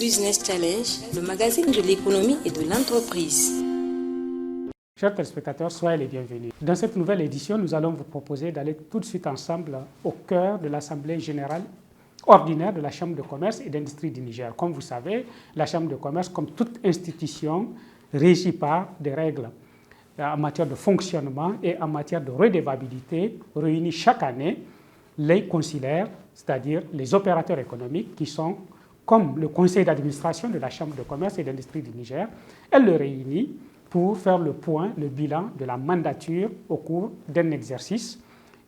Business Challenge, le magazine de l'économie et de l'entreprise. Chers téléspectateurs, soyez les bienvenus. Dans cette nouvelle édition, nous allons vous proposer d'aller tout de suite ensemble au cœur de l'Assemblée générale ordinaire de la Chambre de commerce et d'industrie du Niger. Comme vous savez, la Chambre de commerce, comme toute institution, régit par des règles en matière de fonctionnement et en matière de redevabilité, réunit chaque année les conciliaires, c'est-à-dire les opérateurs économiques qui sont comme le conseil d'administration de la Chambre de commerce et d'industrie du Niger. Elle le réunit pour faire le point, le bilan de la mandature au cours d'un exercice.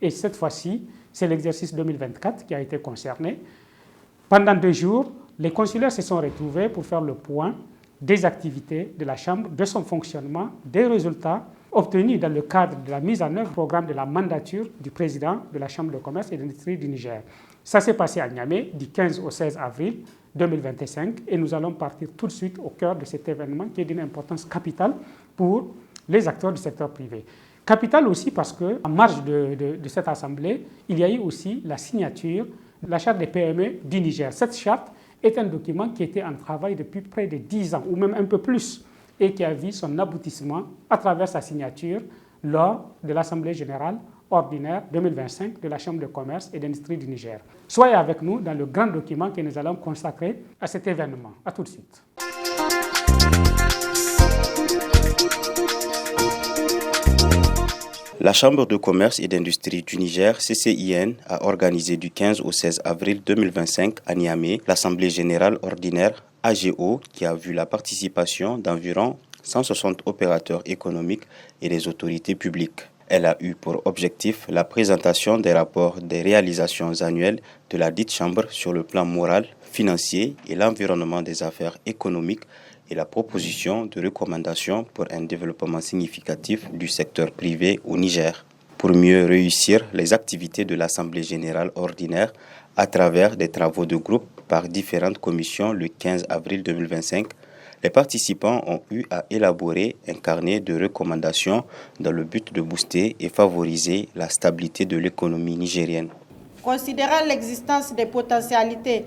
Et cette fois-ci, c'est l'exercice 2024 qui a été concerné. Pendant 2 jours, les consulaires se sont retrouvés pour faire le point des activités de la Chambre, de son fonctionnement, des résultats obtenus dans le cadre de la mise en œuvre du programme de la mandature du président de la Chambre de commerce et d'industrie du Niger. Ça s'est passé à Niamey du 15 au 16 avril 2025 et nous allons partir tout de suite au cœur de cet événement qui est d'une importance capitale pour les acteurs du secteur privé. Capitale aussi parce qu'en marge de cette assemblée, il y a eu aussi la signature de la charte des PME du Niger. Cette charte est un document qui était en travail depuis près de 10 ans ou même un peu plus et qui a vu son aboutissement à travers sa signature lors de l'Assemblée générale ordinaire 2025 de la Chambre de commerce et d'industrie du Niger. Soyez avec nous dans le grand document que nous allons consacrer à cet événement. À tout de suite. La Chambre de commerce et d'industrie du Niger, CCIN, a organisé du 15 au 16 avril 2025 à Niamey l'Assemblée générale ordinaire AGO qui a vu la participation d'environ 160 opérateurs économiques et des autorités publiques. Elle a eu pour objectif la présentation des rapports des réalisations annuelles de la dite chambre sur le plan moral, financier et l'environnement des affaires économiques et la proposition de recommandations pour un développement significatif du secteur privé au Niger. Pour mieux réussir les activités de l'Assemblée générale ordinaire à travers des travaux de groupe par différentes commissions le 15 avril 2025, les participants ont eu à élaborer un carnet de recommandations dans le but de booster et favoriser la stabilité de l'économie nigérienne. Considérant l'existence des potentialités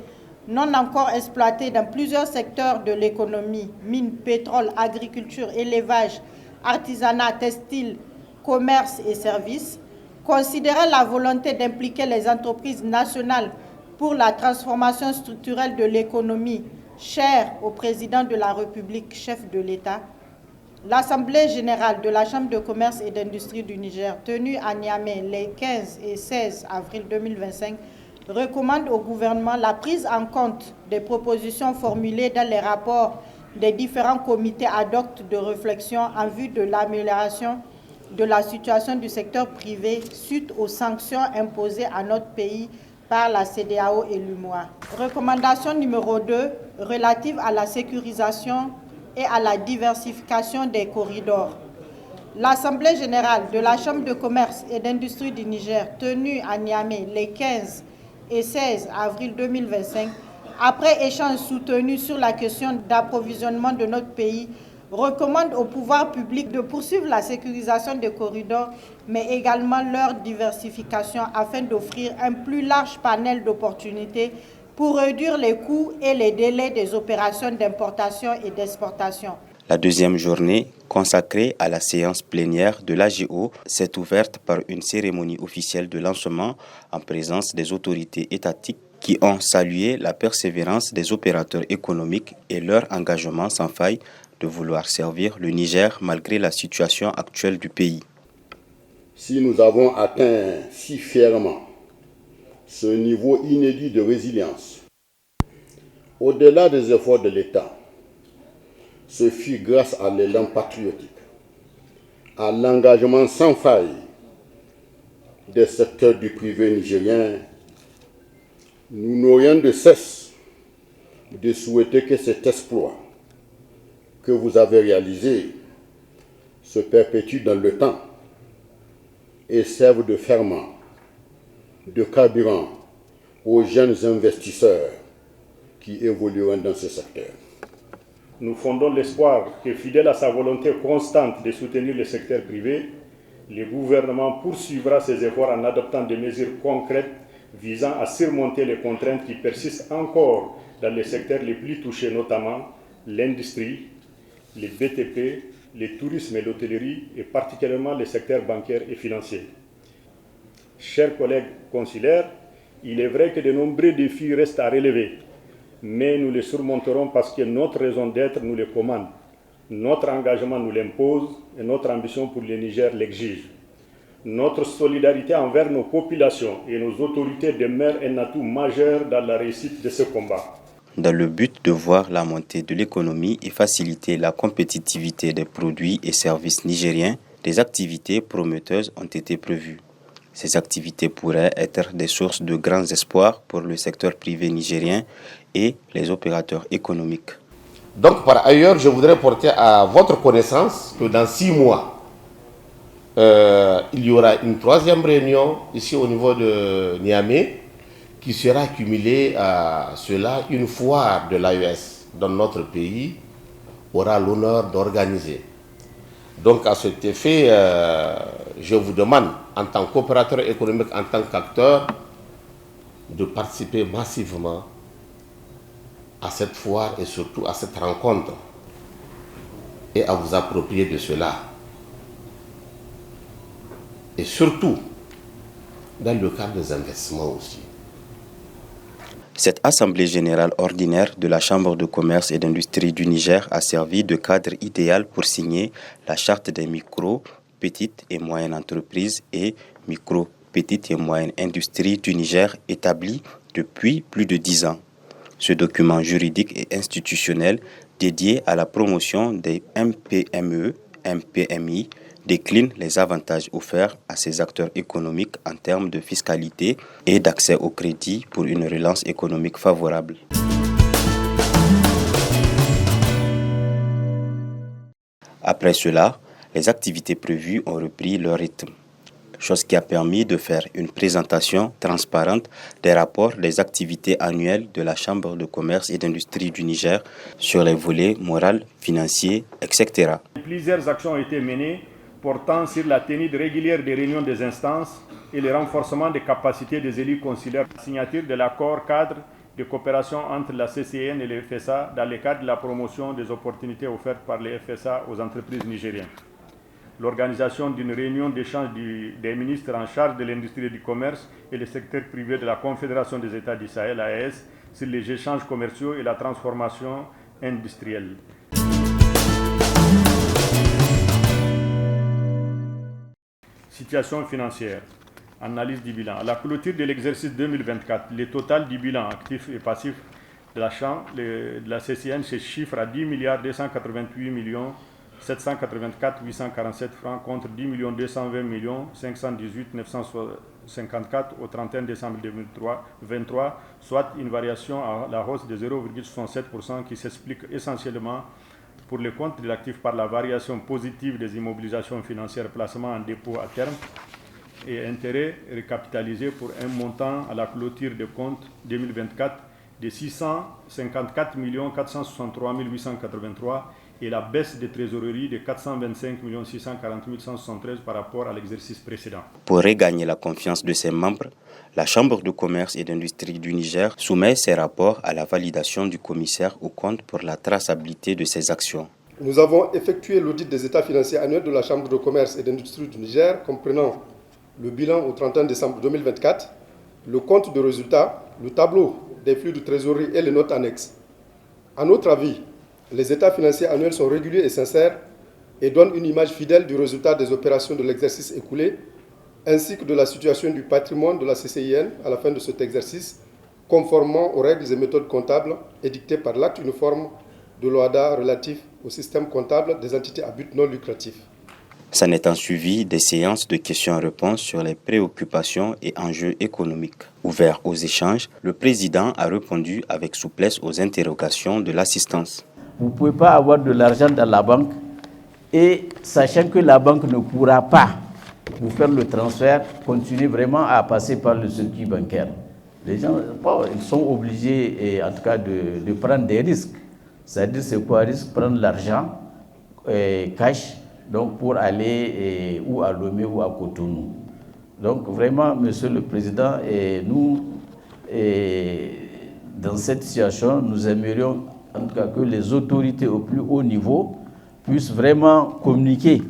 non encore exploitées dans plusieurs secteurs de l'économie, mines, pétrole, agriculture, élevage, artisanat, textile, commerce et services, considérant la volonté d'impliquer les entreprises nationales pour la transformation structurelle de l'économie, chère au président de la République, chef de l'État, l'Assemblée générale de la Chambre de commerce et d'industrie du Niger, tenue à Niamey les 15 et 16 avril 2025, recommande au gouvernement la prise en compte des propositions formulées dans les rapports des différents comités ad hoc de réflexion en vue de l'amélioration de la situation du secteur privé suite aux sanctions imposées à notre pays par la CEDEAO et l'UMOA. Recommandation numéro 2, relative à la sécurisation et à la diversification des corridors. L'Assemblée générale de la Chambre de commerce et d'industrie du Niger, tenue à Niamey les 15 et 16 avril 2025, après échange soutenu sur la question d'approvisionnement de notre pays, recommande au pouvoir public de poursuivre la sécurisation des corridors, mais également leur diversification afin d'offrir un plus large panel d'opportunités pour réduire les coûts et les délais des opérations d'importation et d'exportation. La deuxième journée, consacrée à la séance plénière de l'AGO, s'est ouverte par une cérémonie officielle de lancement en présence des autorités étatiques qui ont salué la persévérance des opérateurs économiques et leur engagement sans faille de vouloir servir le Niger malgré la situation actuelle du pays. Si nous avons atteint si fièrement ce niveau inédit de résilience, au-delà des efforts de l'État, ce fut grâce à l'élan patriotique, à l'engagement sans faille des secteurs du privé nigérien. Nous n'aurions de cesse de souhaiter que cet exploit que vous avez réalisé se perpétue dans le temps et serve de ferment, de carburant aux jeunes investisseurs qui évolueront dans ce secteur. Nous fondons l'espoir que, fidèle à sa volonté constante de soutenir le secteur privé, le gouvernement poursuivra ses efforts en adoptant des mesures concrètes visant à surmonter les contraintes qui persistent encore dans les secteurs les plus touchés, notamment l'industrie, les BTP, le tourisme et l'hôtellerie, et particulièrement les secteurs bancaires et financiers. Chers collègues consulaires, il est vrai que de nombreux défis restent à relever, mais nous les surmonterons parce que notre raison d'être nous les commande, notre engagement nous l'impose et notre ambition pour le Niger l'exige. Notre solidarité envers nos populations et nos autorités demeure un atout majeur dans la réussite de ce combat. Dans le but de voir la montée de l'économie et faciliter la compétitivité des produits et services nigériens, des activités prometteuses ont été prévues. Ces activités pourraient être des sources de grands espoirs pour le secteur privé nigérien et les opérateurs économiques. Donc par ailleurs, je voudrais porter à votre connaissance que dans 6 mois, il y aura une 3e réunion ici au niveau de Niamey qui sera cumulée à cela, une foire de l'AES dans notre pays aura l'honneur d'organiser. Donc à cet effet, je vous demande, en tant qu'opérateur économique, en tant qu'acteur, de participer massivement à cette foire et surtout à cette rencontre et à vous approprier de cela. Et surtout, dans le cadre des investissements aussi. Cette Assemblée générale ordinaire de la Chambre de commerce et d'industrie du Niger a servi de cadre idéal pour signer la charte des micro, petites et moyennes entreprises et micro, petites et moyennes industries du Niger établie depuis plus de 10 ans. Ce document juridique et institutionnel dédié à la promotion des MPME, MPMI, décline les avantages offerts à ces acteurs économiques en termes de fiscalité et d'accès au crédit pour une relance économique favorable. Après cela, les activités prévues ont repris leur rythme, chose qui a permis de faire une présentation transparente des rapports des activités annuelles de la Chambre de commerce et d'industrie du Niger sur les volets moral, financier, etc. Plusieurs actions ont été menées portant sur la tenue régulière des réunions des instances et le renforcement des capacités des élus consulaires. Signature de l'accord cadre de coopération entre la CCN et le FSA dans le cadre de la promotion des opportunités offertes par le FSA aux entreprises nigériennes. L'organisation d'une réunion d'échange des ministres en charge de l'industrie et du commerce et le secteur privé de la Confédération des États du Sahel, AES, sur les échanges commerciaux et la transformation industrielle. Situation financière. Analyse du bilan. À la clôture de l'exercice 2024, le total du bilan actif et passif de la Chambre de la CCN se chiffre à 10 288 784 847 francs contre 10 220 518 954 au 31 décembre 2023, soit une variation à la hausse de 0,67% qui s'explique essentiellement pour le compte de l'actif par la variation positive des immobilisations financières, placement en dépôt à terme et intérêts récapitalisés pour un montant à la clôture de compte 2024 de 654 463 883 et la baisse de trésorerie de 425 640 173 par rapport à l'exercice précédent. Pour regagner la confiance de ses membres, la Chambre de commerce et d'industrie du Niger soumet ses rapports à la validation du commissaire aux comptes pour la traçabilité de ses actions. Nous avons effectué l'audit des états financiers annuels de la Chambre de commerce et d'industrie du Niger, comprenant le bilan au 31 décembre 2024, le compte de résultats, le tableau des flux de trésorerie et les notes annexes. À notre avis, les états financiers annuels sont réguliers et sincères et donnent une image fidèle du résultat des opérations de l'exercice écoulé, ainsi que de la situation du patrimoine de la CCIN à la fin de cet exercice, conformément aux règles et méthodes comptables édictées par l'acte uniforme de l'OHADA relatif au système comptable des entités à but non lucratif. S'en est en suivi des séances de questions-réponses sur les préoccupations et enjeux économiques. Ouvert aux échanges, le président a répondu avec souplesse aux interrogations de l'assistance. Vous ne pouvez pas avoir de l'argent dans la banque et sachant que la banque ne pourra pas vous faire le transfert, continuez vraiment à passer par le circuit bancaire. Les gens ils sont obligés, en tout cas, de prendre des risques. C'est-à-dire, c'est quoi risque? Prendre l'argent cash donc pour aller ou à Lomé ou à Cotonou. Donc vraiment, Monsieur le Président, dans cette situation, nous aimerions en tout cas que les autorités au plus haut niveau puissent vraiment communiquer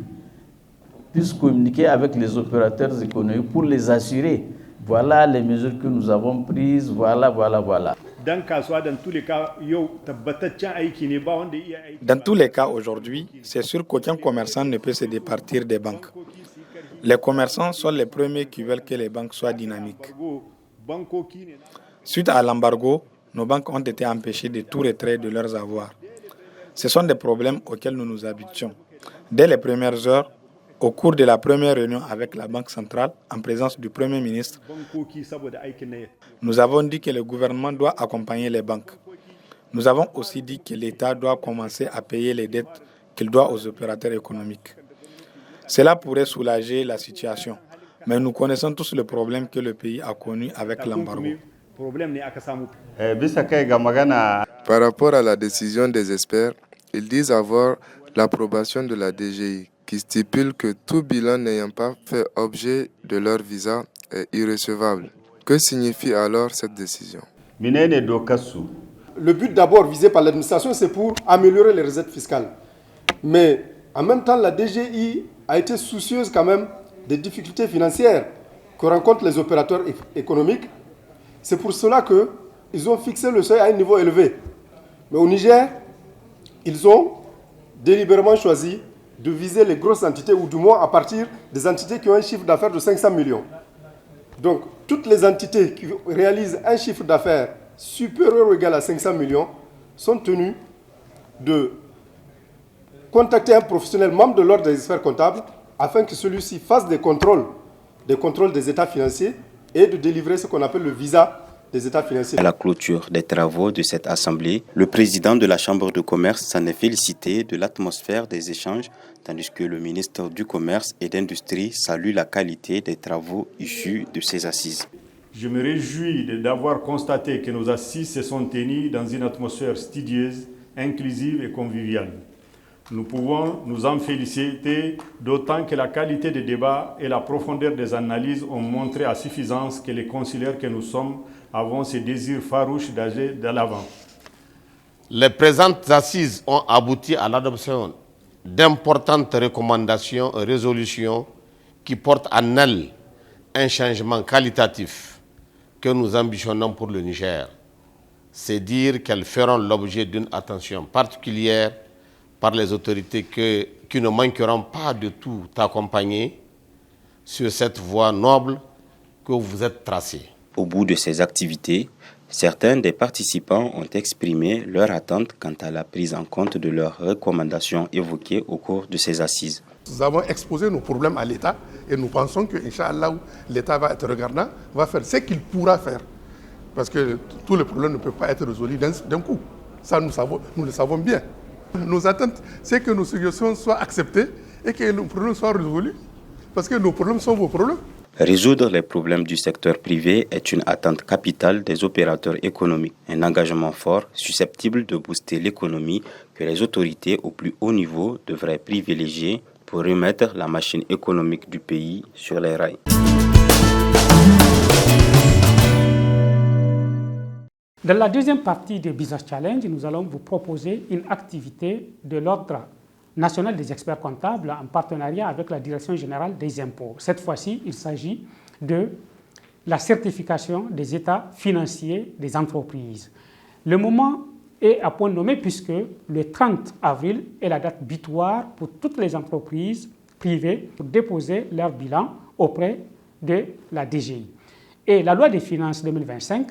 avec les opérateurs économiques pour les assurer. Voilà les mesures que nous avons prises, voilà. Dans tous les cas aujourd'hui, c'est sûr qu'aucun commerçant ne peut se départir des banques. Les commerçants sont les premiers qui veulent que les banques soient dynamiques. Suite à l'embargo, nos banques ont été empêchées de tout retrait de leurs avoirs. Ce sont des problèmes auxquels nous nous habituons. Dès les premières heures, au cours de la première réunion avec la Banque centrale, en présence du Premier ministre, nous avons dit que le gouvernement doit accompagner les banques. Nous avons aussi dit que l'État doit commencer à payer les dettes qu'il doit aux opérateurs économiques. Cela pourrait soulager la situation, mais nous connaissons tous le problème que le pays a connu avec l'embargo. Par rapport à la décision des experts, ils disent avoir l'approbation de la DGI, qui stipule que tout bilan n'ayant pas fait objet de leur visa est irrecevable. Que signifie alors cette décision? Le but d'abord visé par l'administration, c'est pour améliorer les recettes fiscales. Mais en même temps, la DGI a été soucieuse quand même des difficultés financières que rencontrent les opérateurs économiques. C'est pour cela qu'ils ont fixé le seuil à un niveau élevé. Mais au Niger, ils ont délibérément choisi de viser les grosses entités, ou du moins à partir des entités qui ont un chiffre d'affaires de 500 millions. Donc, toutes les entités qui réalisent un chiffre d'affaires supérieur ou égal à 500 millions sont tenues de contacter un professionnel membre de l'ordre des experts comptables afin que celui-ci fasse des contrôles des états financiers et de délivrer ce qu'on appelle le visa des états financiers. À la clôture des travaux de cette assemblée, le président de la Chambre de commerce s'en est félicité de l'atmosphère des échanges, tandis que le ministre du Commerce et d'Industrie salue la qualité des travaux issus de ces assises. Je me réjouis d'avoir constaté que nos assises se sont tenues dans une atmosphère studieuse, inclusive et conviviale. Nous pouvons nous en féliciter, d'autant que la qualité des débats et la profondeur des analyses ont montré à suffisance que les conciliaires que nous sommes avons ce désir farouche d'aller de l'avant. Les présentes assises ont abouti à l'adoption d'importantes recommandations et résolutions qui portent en elles un changement qualitatif que nous ambitionnons pour le Niger. C'est dire qu'elles feront l'objet d'une attention particulière par les autorités qui ne manqueront pas de tout accompagner sur cette voie noble que vous êtes tracée. Au bout de ces activités, certains des participants ont exprimé leur attente quant à la prise en compte de leurs recommandations évoquées au cours de ces assises. Nous avons exposé nos problèmes à l'État et nous pensons que, Inch'Allah, l'État va être regardant, va faire ce qu'il pourra faire. Parce que tous les problèmes ne peuvent pas être résolus d'un coup. Ça, nous le savons bien. Nos attentes, c'est que nos suggestions soient acceptées et que nos problèmes soient résolus. Parce que nos problèmes sont vos problèmes. Résoudre les problèmes du secteur privé est une attente capitale des opérateurs économiques, un engagement fort susceptible de booster l'économie que les autorités au plus haut niveau devraient privilégier pour remettre la machine économique du pays sur les rails. Dans la deuxième partie de Business Challenge, nous allons vous proposer une activité de l'Ordre national des experts comptables en partenariat avec la Direction générale des impôts. Cette fois-ci, il s'agit de la certification des états financiers des entreprises. Le moment est à point nommé puisque le 30 avril est la date butoir pour toutes les entreprises privées pour déposer leur bilan auprès de la DGI. Et la loi des finances 2025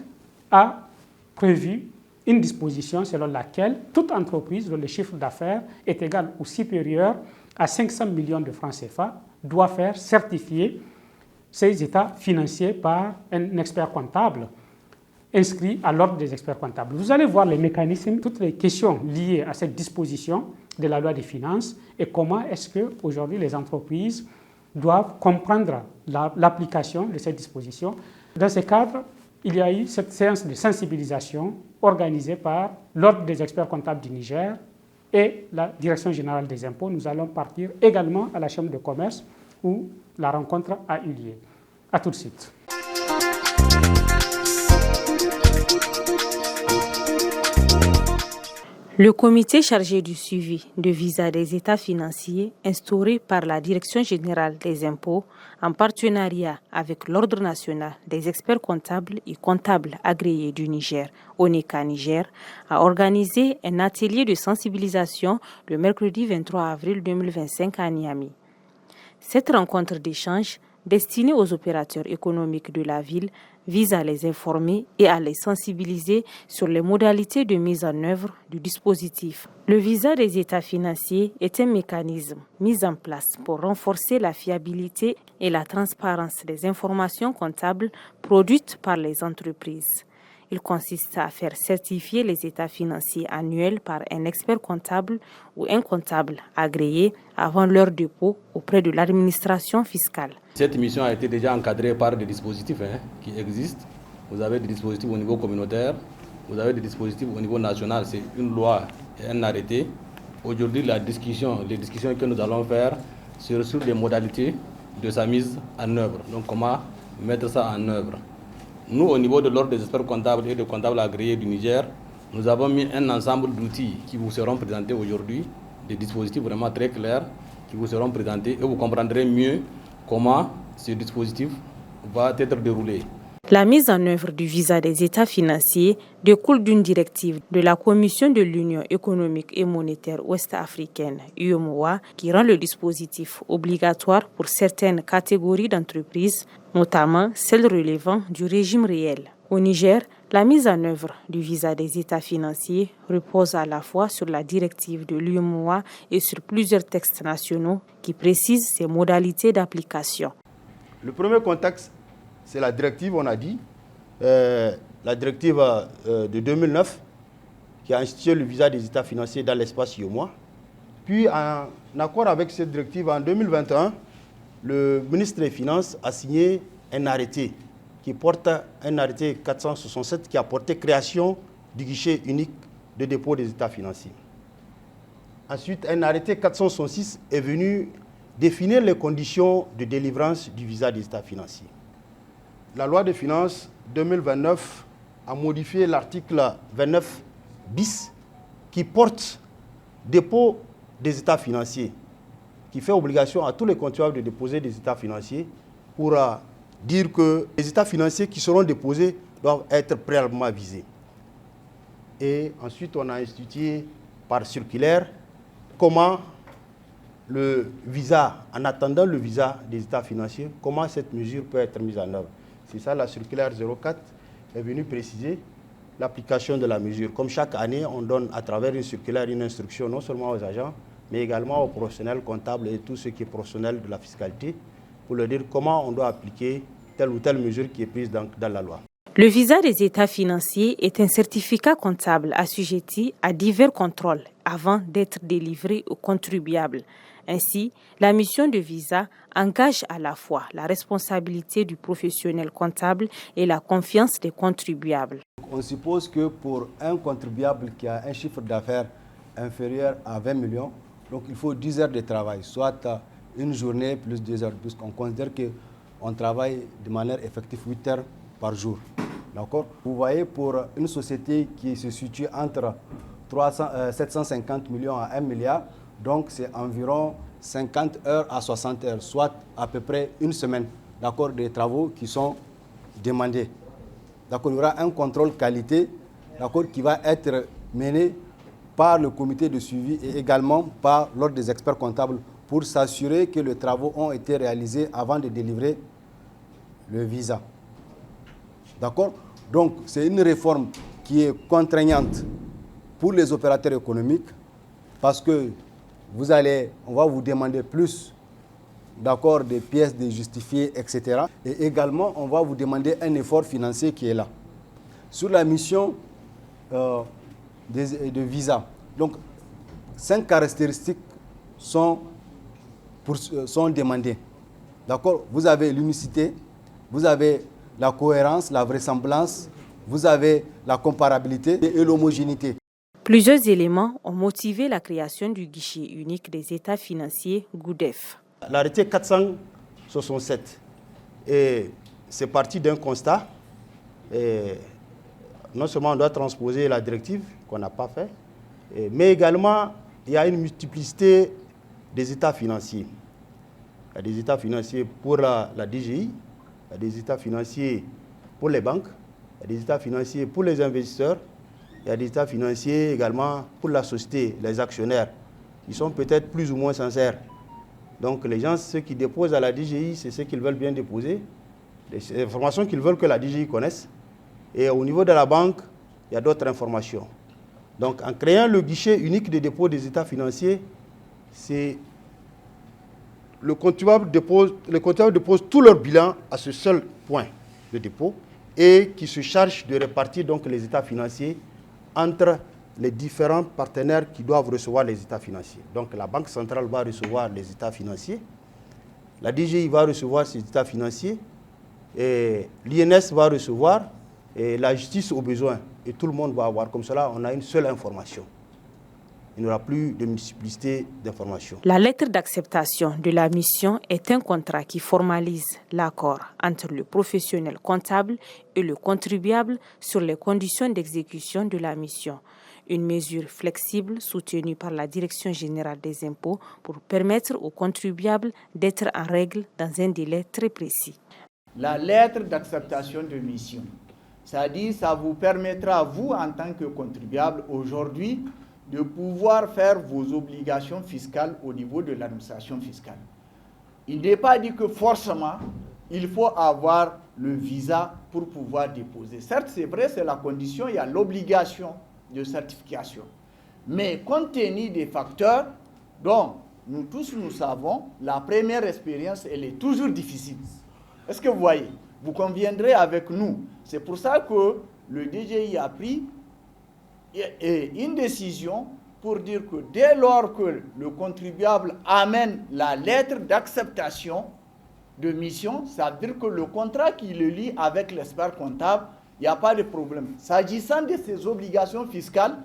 a prévu une disposition selon laquelle toute entreprise dont le chiffre d'affaires est égal ou supérieur à 500 millions de francs CFA doit faire certifier ses états financiers par un expert comptable inscrit à l'ordre des experts comptables. Vous allez voir les mécanismes, toutes les questions liées à cette disposition de la loi des finances et comment est-ce qu'aujourd'hui les entreprises doivent comprendre l'application de cette disposition. Dans ce cadre, il y a eu cette séance de sensibilisation organisée par l'Ordre des experts comptables du Niger et la Direction générale des impôts. Nous allons partir également à la Chambre de commerce où la rencontre a eu lieu. A tout de suite. Le comité chargé du suivi de visa des États financiers, instauré par la Direction générale des impôts, en partenariat avec l'Ordre national des experts comptables et comptables agréés du Niger, ONECA Niger, a organisé un atelier de sensibilisation le mercredi 23 avril 2025 à Niamey. Cette rencontre d'échange, destinée aux opérateurs économiques de la ville, vise à les informer et à les sensibiliser sur les modalités de mise en œuvre du dispositif. Le visa des États financiers est un mécanisme mis en place pour renforcer la fiabilité et la transparence des informations comptables produites par les entreprises. Il consiste à faire certifier les états financiers annuels par un expert comptable ou un comptable agréé avant leur dépôt auprès de l'administration fiscale. Cette mission a été déjà encadrée par des dispositifs qui existent. Vous avez des dispositifs au niveau communautaire, vous avez des dispositifs au niveau national, c'est une loi et un arrêté. Aujourd'hui, les discussions que nous allons faire sur les modalités de sa mise en œuvre. Donc comment mettre ça en œuvre. Nous, au niveau de l'ordre des experts comptables et des comptables agréés du Niger, nous avons mis un ensemble d'outils qui vous seront présentés aujourd'hui, des dispositifs vraiment très clairs qui vous seront présentés et vous comprendrez mieux comment ce dispositif va être déroulé. La mise en œuvre du visa des États financiers découle d'une directive de la Commission de l'Union économique et monétaire ouest-africaine, UEMOA, qui rend le dispositif obligatoire pour certaines catégories d'entreprises, notamment celles relevant du régime réel. Au Niger, la mise en œuvre du visa des États financiers repose à la fois sur la directive de l'UEMOA et sur plusieurs textes nationaux qui précisent ses modalités d'application. Le premier contexte, c'est la directive, on a dit, la directive de 2009 qui a institué le visa des États financiers dans l'espace UEMOA. Puis, en accord avec cette directive, en 2021, le ministre des Finances a signé un arrêté qui porte un arrêté 467 qui a porté création du guichet unique de dépôt des États financiers. Ensuite, un arrêté 466 est venu définir les conditions de délivrance du visa des États financiers. La loi des finances 2029 a modifié l'article 29 bis qui porte dépôt des états financiers, qui fait obligation à tous les contribuables de déposer des états financiers pour dire que les états financiers qui seront déposés doivent être préalablement visés. Et ensuite, on a institué par circulaire comment le visa, en attendant le visa des états financiers, comment cette mesure peut être mise en œuvre. C'est ça, la circulaire 04 est venue préciser l'application de la mesure. Comme chaque année, on donne à travers une circulaire une instruction non seulement aux agents, mais également aux professionnels comptables et tous ceux qui sont professionnels de la fiscalité pour leur dire comment on doit appliquer telle ou telle mesure qui est prise dans la loi. Le visa des états financiers est un certificat comptable assujetti à divers contrôles avant d'être délivré aux contribuables. Ainsi, la mission de visa engage à la fois la responsabilité du professionnel comptable et la confiance des contribuables. On suppose que pour un contribuable qui a un chiffre d'affaires inférieur à 20 millions, donc il faut 10 heures de travail, soit une journée plus 2 heures, puisqu'on considère qu'on travaille de manière effective 8 heures par jour. D'accord ? Vous voyez, pour une société qui se situe entre 750 millions à 1 milliard, donc c'est environ 50 heures à 60 heures, soit à peu près une semaine, d'accord, des travaux qui sont demandés. D'accord, il y aura un contrôle qualité, d'accord, qui va être mené par le comité de suivi et également par l'ordre des experts comptables pour s'assurer que les travaux ont été réalisés avant de délivrer le visa. D'accord? Donc, c'est une réforme qui est contraignante pour les opérateurs économiques parce que on va vous demander plus, d'accord, des pièces de justifier, etc. Et également, on va vous demander un effort financier qui est là. Sur la mission de visa, donc 5 caractéristiques sont demandées. D'accord? Vous avez l'unicité, vous avez la cohérence, la vraisemblance, vous avez la comparabilité et l'homogénéité. Plusieurs éléments ont motivé la création du guichet unique des états financiers GUDEF. L'arrêté 467 et c'est parti d'un constat. Et non seulement on doit transposer la directive, qu'on n'a pas fait, mais également il y a une multiplicité des états financiers. Il y a des états financiers pour la DGI, il y a des états financiers pour les banques, il y a des états financiers pour les investisseurs, il y a des états financiers également pour la société, les actionnaires, qui sont peut-être plus ou moins sincères. Donc les gens, ceux qui déposent à la DGI, c'est ceux qu'ils veulent bien déposer, les informations qu'ils veulent que la DGI connaisse. Et au niveau de la banque, il y a d'autres informations. Donc en créant le guichet unique de dépôt des états financiers, c'est le contribuable dépose tout leur bilan à ce seul point de dépôt et qui se charge de répartir donc les états financiers entre les différents partenaires qui doivent recevoir les états financiers. Donc la Banque centrale va recevoir les états financiers, la DGI va recevoir ces états financiers, et l'INS va recevoir, et la justice au besoin. Et tout le monde va avoir. Comme cela, on a une seule information. Il n'y aura plus de multiplicité d'informations. La lettre d'acceptation de la mission est un contrat qui formalise l'accord entre le professionnel comptable et le contribuable sur les conditions d'exécution de la mission. Une mesure flexible soutenue par la Direction générale des impôts pour permettre aux contribuables d'être en règle dans un délai très précis. La lettre d'acceptation de mission, c'est-à-dire ça vous permettra, vous en tant que contribuable aujourd'hui, de pouvoir faire vos obligations fiscales au niveau de l'administration fiscale. Il n'est pas dit que forcément, il faut avoir le visa pour pouvoir déposer. Certes, c'est vrai, c'est la condition, il y a l'obligation de certification. Mais compte tenu des facteurs dont nous tous nous savons, la première expérience, elle est toujours difficile. Est-ce que vous voyez? Vous conviendrez avec nous. C'est pour ça que le DGI a pris une décision pour dire que dès lors que le contribuable amène la lettre d'acceptation de mission, ça veut dire que le contrat qui le lie avec l'expert comptable, il n'y a pas de problème. S'agissant de ces obligations fiscales,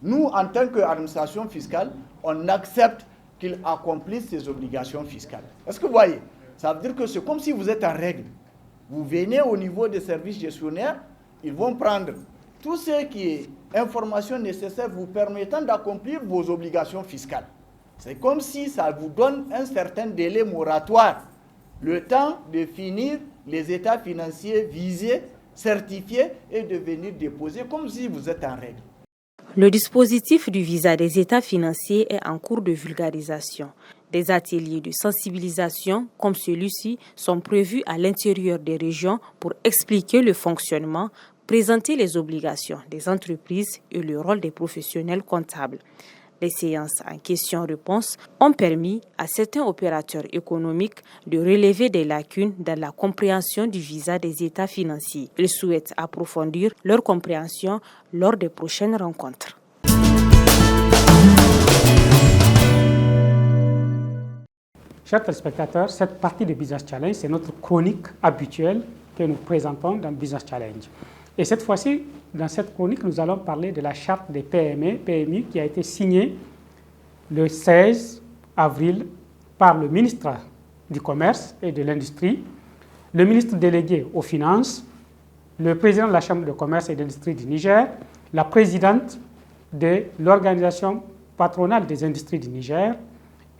nous, en tant qu'administration fiscale, on accepte qu'il accomplisse ses obligations fiscales. Est-ce que vous voyez? Ça veut dire que c'est comme si vous êtes en règle. Vous venez au niveau des services gestionnaires, ils vont prendre tout ce qui est information nécessaire vous permettant d'accomplir vos obligations fiscales. C'est comme si ça vous donne un certain délai moratoire, le temps de finir les états financiers visés, certifiés et de venir déposer comme si vous êtes en règle. Le dispositif du visa des états financiers est en cours de vulgarisation. Des ateliers de sensibilisation comme celui-ci sont prévus à l'intérieur des régions pour expliquer le fonctionnement, présenter les obligations des entreprises et le rôle des professionnels comptables. Les séances en questions-réponses ont permis à certains opérateurs économiques de relever des lacunes dans la compréhension du visa des états financiers. Ils souhaitent approfondir leur compréhension lors des prochaines rencontres. Chers téléspectateurs, cette partie de Business Challenge, c'est notre chronique habituelle que nous présentons dans Business Challenge. Et cette fois-ci, dans cette chronique, nous allons parler de la charte des PME qui a été signée le 16 avril par le ministre du Commerce et de l'Industrie, le ministre délégué aux Finances, le président de la Chambre de commerce et d'industrie du Niger, la présidente de l'Organisation patronale des industries du Niger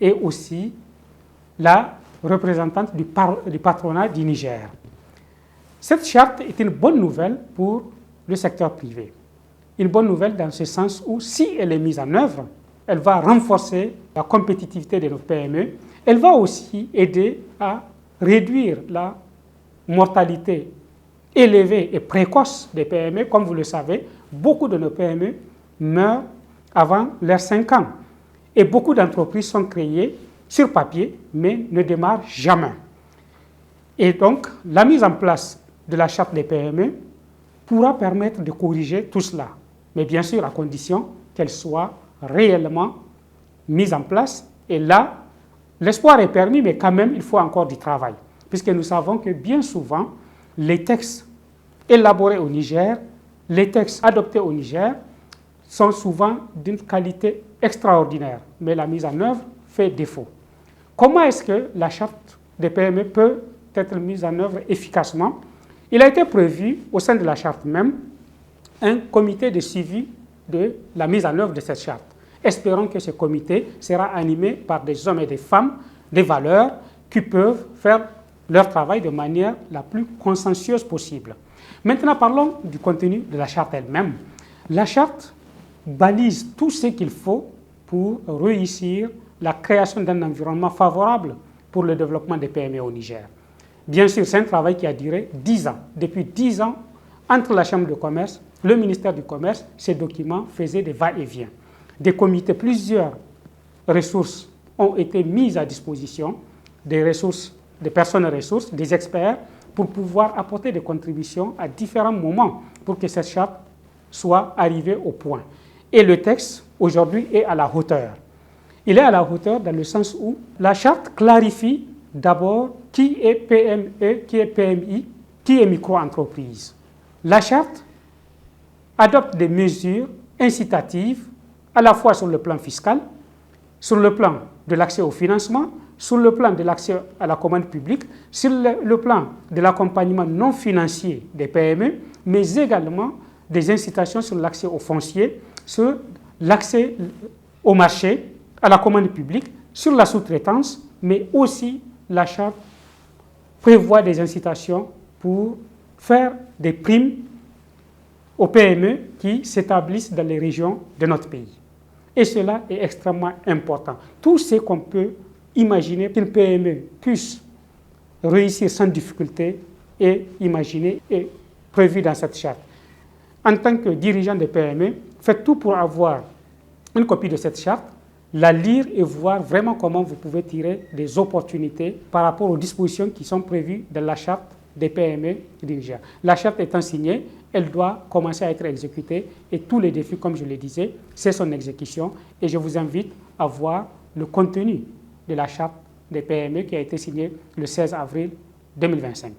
et aussi la représentante du patronat du Niger. Cette charte est une bonne nouvelle pour le secteur privé. Une bonne nouvelle dans ce sens où, si elle est mise en œuvre, elle va renforcer la compétitivité de nos PME. Elle va aussi aider à réduire la mortalité élevée et précoce des PME. Comme vous le savez, beaucoup de nos PME meurent avant leurs 5 ans. Et beaucoup d'entreprises sont créées sur papier, mais ne démarrent jamais. Et donc, la mise en place de la charte des PME pourra permettre de corriger tout cela, mais bien sûr à condition qu'elle soit réellement mise en place. Et là, l'espoir est permis, mais quand même, il faut encore du travail, puisque nous savons que bien souvent, les textes élaborés au Niger, les textes adoptés au Niger, sont souvent d'une qualité extraordinaire, mais la mise en œuvre fait défaut. Comment est-ce que la charte des PME peut être mise en œuvre efficacement? Il a été prévu au sein de la charte même un comité de suivi de la mise en œuvre de cette charte. Espérons que ce comité sera animé par des hommes et des femmes, des valeurs qui peuvent faire leur travail de manière la plus consensueuse possible. Maintenant, parlons du contenu de la charte elle-même. La charte balise tout ce qu'il faut pour réussir la création d'un environnement favorable pour le développement des PME au Niger. Bien sûr, c'est un travail qui a duré 10 ans. Depuis 10 ans, entre la Chambre de commerce, le ministère du Commerce, ces documents faisaient des va-et-vient. Des comités, plusieurs ressources ont été mises à disposition, des ressources, des personnes ressources, des experts, pour pouvoir apporter des contributions à différents moments pour que cette charte soit arrivée au point. Et le texte, aujourd'hui, est à la hauteur. Il est à la hauteur dans le sens où la charte clarifie d'abord qui est PME, qui est PMI, qui est micro-entreprise. La charte adopte des mesures incitatives à la fois sur le plan fiscal, sur le plan de l'accès au financement, sur le plan de l'accès à la commande publique, sur le plan de l'accompagnement non financier des PME, mais également des incitations sur l'accès au foncier, sur l'accès au marché, à la commande publique, sur la sous-traitance, mais aussi la charte prévoit des incitations pour faire des primes aux PME qui s'établissent dans les régions de notre pays. Et cela est extrêmement important. Tout ce qu'on peut imaginer qu'une PME puisse réussir sans difficulté est imaginé et prévu dans cette charte. En tant que dirigeant de PME, faites tout pour avoir une copie de cette charte, la lire et voir vraiment comment vous pouvez tirer des opportunités par rapport aux dispositions qui sont prévues dans la charte des PME du Niger. La charte étant signée, elle doit commencer à être exécutée et tous les défis, comme je le disais, c'est son exécution. Et je vous invite à voir le contenu de la charte des PME qui a été signée le 16 avril 2025.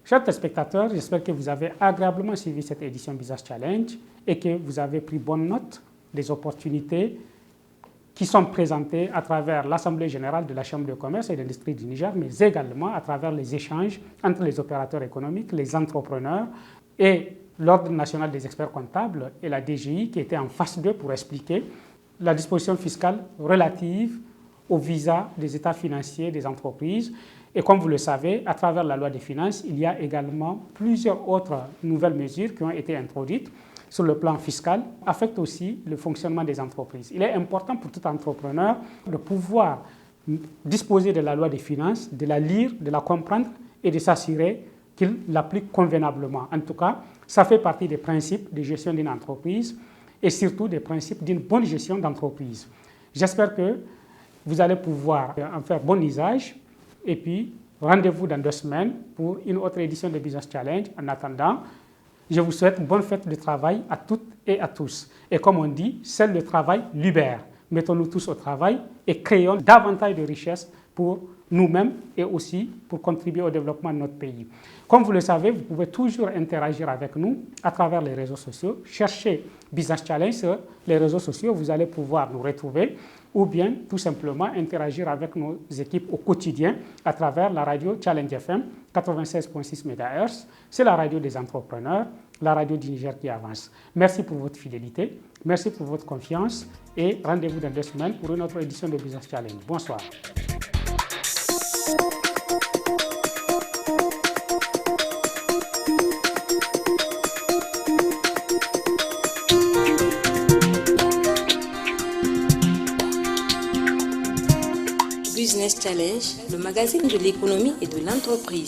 Chers téléspectateurs, j'espère que vous avez agréablement suivi cette édition Business Challenge et que vous avez pris bonne note des opportunités qui sont présentées à travers l'Assemblée générale de la Chambre de commerce et d'industrie du Niger, mais également à travers les échanges entre les opérateurs économiques, les entrepreneurs et l'Ordre national des experts comptables et la DGI qui était en phase 2 pour expliquer la disposition fiscale relative au visa des états financiers des entreprises. Et comme vous le savez, à travers la loi des finances, il y a également plusieurs autres nouvelles mesures qui ont été introduites sur le plan fiscal, affectent aussi le fonctionnement des entreprises. Il est important pour tout entrepreneur de pouvoir disposer de la loi des finances, de la lire, de la comprendre et de s'assurer qu'il l'applique convenablement. En tout cas, ça fait partie des principes de gestion d'une entreprise et surtout des principes d'une bonne gestion d'entreprise. J'espère que vous allez pouvoir en faire bon usage et puis rendez-vous dans 2 semaines pour une autre édition de Business Challenge. En attendant, je vous souhaite une bonne fête de travail à toutes et à tous. Et comme on dit, seul le travail libère. Mettons-nous tous au travail et créons davantage de richesses pour nous-mêmes et aussi pour contribuer au développement de notre pays. Comme vous le savez, vous pouvez toujours interagir avec nous à travers les réseaux sociaux. Cherchez Business Challenge sur les réseaux sociaux, vous allez pouvoir nous retrouver ou bien tout simplement interagir avec nos équipes au quotidien à travers la radio Challenge FM 96.6 MHz. C'est la radio des entrepreneurs, la radio du Niger qui avance. Merci pour votre fidélité, merci pour votre confiance et rendez-vous dans 2 semaines pour une autre édition de Business Challenge. Bonsoir. Business Challenge, le magazine de l'économie et de l'entreprise.